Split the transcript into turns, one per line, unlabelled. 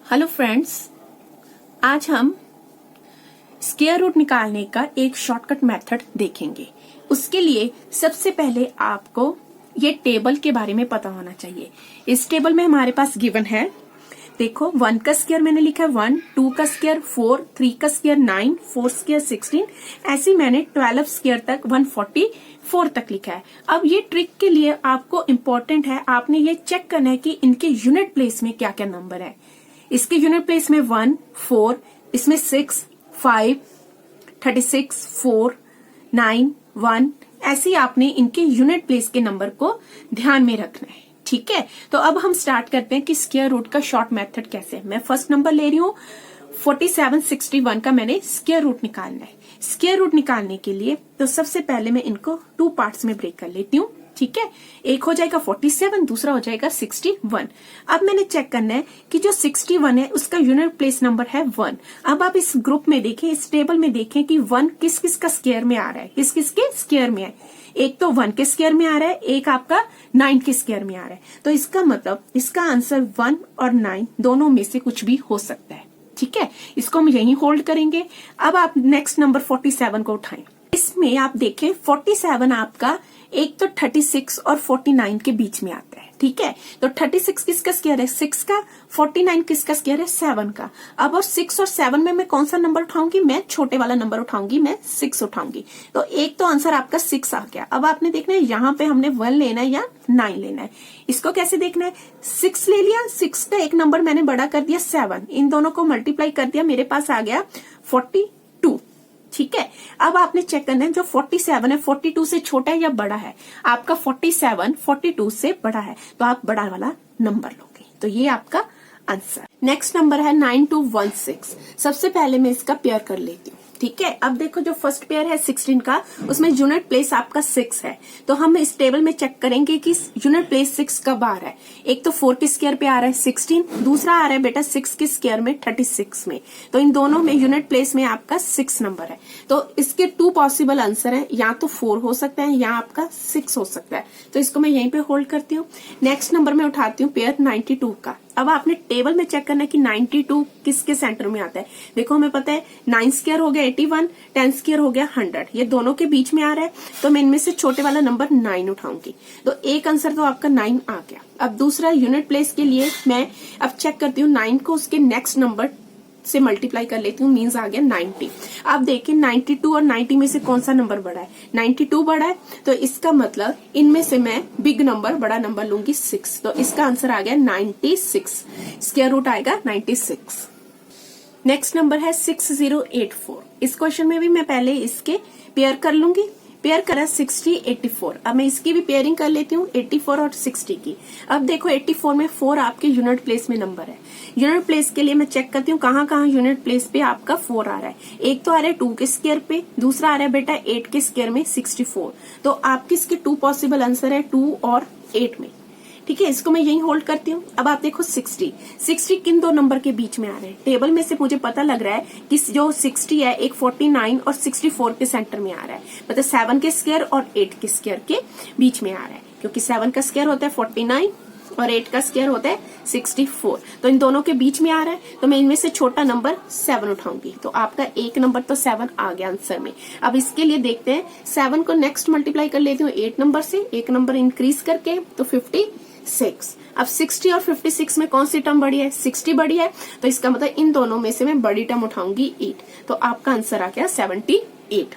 Hello friends, आज हम square root निकालने का एक शॉर्टकट मेथड देखेंगे। उसके लिए सबसे पहले आपको ये टेबल के बारे में पता होना चाहिए। इस टेबल में हमारे पास गिवन है, देखो 1 का स्क्वायर मैंने लिखा है 1, 2 का स्क्वायर 4, 3 का स्क्वायर 9, 4 स्क्वायर 16, ऐसे मैंने 12 स्क्वायर तक 144 तक लिखा है। अब ये ट्रिक के लिए आपको इम्पोर्टेंट है, आपने ये चेक करना है कि इनके यूनिट प्लेस में क्या क्या नंबर है। इसके यूनिट प्लेस में 1, 4, इसमें 6, 5, 36, 4, 9, 1, ऐसे आपने इनके यूनिट प्लेस के नंबर को ध्यान में रखना है। ठीक है, तो अब हम स्टार्ट करते हैं कि स्क्वायर रूट का शॉर्ट मेथड कैसे। मैं फर्स्ट नंबर ले रही हूँ 4761 का, मैंने स्क्वायर रूट निकालना है। स्क्वायर रूट निकालने के लिए तो सबसे पहले मैं इनको 2 पार्ट्स में ब्रेक कर लेती हूँ। ठीक है, एक हो जाएगा 47, दूसरा हो जाएगा 61। अब मैंने चेक करना है कि जो 61 है उसका यूनिट प्लेस नंबर है 1। अब आप इस ग्रुप में देखें, इस टेबल में देखें कि 1 किस किस का स्क्वायर में आ रहा है, किस किस के स्क्वायर में है। एक तो 1 के स्क्वायर में आ रहा है, एक आपका 9 के स्क्वायर में आ रहा है। तो इसका मतलब इसका आंसर 1 और 9 दोनों में से कुछ भी हो सकता है। ठीक है, इसको हम यहीं होल्ड करेंगे। अब आप नेक्स्ट नंबर 47 को उठाएं। इसमें आप देखें 47 आपका एक तो 36 और 49 के बीच में आता है। ठीक है, तो 36 किसका स्क्वायर है 6 का, 49 किसका स्क्वायर है 7 का। अब और 6 और 7 में मैं कौन सा नंबर उठाऊंगी, मैं छोटे वाला नंबर उठाऊंगी, मैं 6 उठाऊंगी। तो एक तो आंसर आपका 6 आ गया। अब आपने देखना है यहाँ पे हमने 1 लेना है या 9 लेना है। इसको कैसे देखना है, 6 ले लिया, 6 का एक नंबर मैंने बड़ा कर दिया 7, इन दोनों को मल्टीप्लाई कर दिया, मेरे पास आ गया 42। ठीक है, अब आपने चेक करना है जो 47 है 42 से छोटा है या बड़ा है। आपका 47 42 से बड़ा है, तो आप बड़ा वाला नंबर लोगे। तो ये आपका आंसर। नेक्स्ट नंबर है 9216। सबसे पहले मैं इसका पेयर कर लेती हूँ। ठीक है, अब देखो जो फर्स्ट पेयर है 16 का, उसमें यूनिट प्लेस आपका 6 है। तो हम इस टेबल में चेक करेंगे कि यूनिट प्लेस 6 कब आ रहा है। एक तो 4 के स्क्वायर पे आ रहा है 16, दूसरा आ रहा है बेटा 6 के स्क्वायर में 36 में। तो इन दोनों में यूनिट प्लेस में आपका 6 नंबर है। तो इसके 2 पॉसिबल आंसर है, या तो 4 हो सकता है या आपका 6 हो सकता है। तो इसको मैं यहीं पे होल्ड करती हूँ। नेक्स्ट नंबर में उठाती हूँ पेयर 92 का। अब आपने टेबल में चेक करना है कि 92 किसके सेंटर में आता है। देखो हमें पता है 9 स्क्वायर हो गया 81, 10 स्क्वायर हो गया 100, ये दोनों के बीच में आ रहा है। तो मैं इनमें से छोटे वाला नंबर 9 उठाऊंगी। तो एक आंसर तो आपका 9 आ गया। अब दूसरा यूनिट प्लेस के लिए मैं अब चेक करती हूँ 9 को उसके नेक्स्ट नंबर से मल्टीप्लाई कर लेती हूँ, मीन्स आ गया 90। अब देखिए 92 और 90 में से कौन सा नंबर बड़ा है, 92 बड़ा है। तो इसका मतलब इनमें से मैं बिग नंबर, बड़ा नंबर लूंगी 6। तो इसका आंसर आ गया 96, स्क्वायर रूट आएगा 96। नेक्स्ट नंबर है 6084। इस क्वेश्चन में भी मैं पहले इसके पेयर कर लूंगी। पेयर करा 60, 84। अब मैं इसकी भी पेयरिंग कर लेती हूँ 84 और 60 की। अब देखो 84 में 4 आपके यूनिट प्लेस में नंबर है। यूनिट प्लेस के लिए मैं चेक करती हूँ कहाँ कहाँ यूनिट प्लेस पे आपका 4 आ रहा है। एक तो आ रहा है 2 के स्क्वायर पे, दूसरा आ रहा है बेटा 8 के स्क्वायर में 64। तो आपके इसके 2 पॉसिबल आंसर है 2 और 8 में। ठीक है, इसको मैं यहीं होल्ड करती हूँ। अब आप देखो 60 किन 2 नंबर के बीच में आ रहे हैं। टेबल में से मुझे पता लग रहा है कि जो 60 है एक 49 और 64 के सेंटर में आ रहा है। मतलब 7 के स्क्वायर और 8 के स्क्वायर के बीच में आ रहा है, क्योंकि 7 का स्क्वायर होता है 49 और 8 का स्क्वायर होता है 64। तो इन दोनों के बीच में आ रहा है। तो मैं इनमें से छोटा नंबर 7 उठाऊंगी। तो आपका एक नंबर तो 7 आ गया आंसर में। अब इसके लिए देखते हैं 7 को नेक्स्ट मल्टीप्लाई कर लेती हूँ 8 नंबर से, एक नंबर इंक्रीज करके, तो 56। अब 60 और 56 में कौन सी टर्म बड़ी है, 60 बड़ी है। तो इसका मतलब इन दोनों में से मैं बड़ी टर्म उठाऊंगी 8। तो आपका आंसर आ गया 78।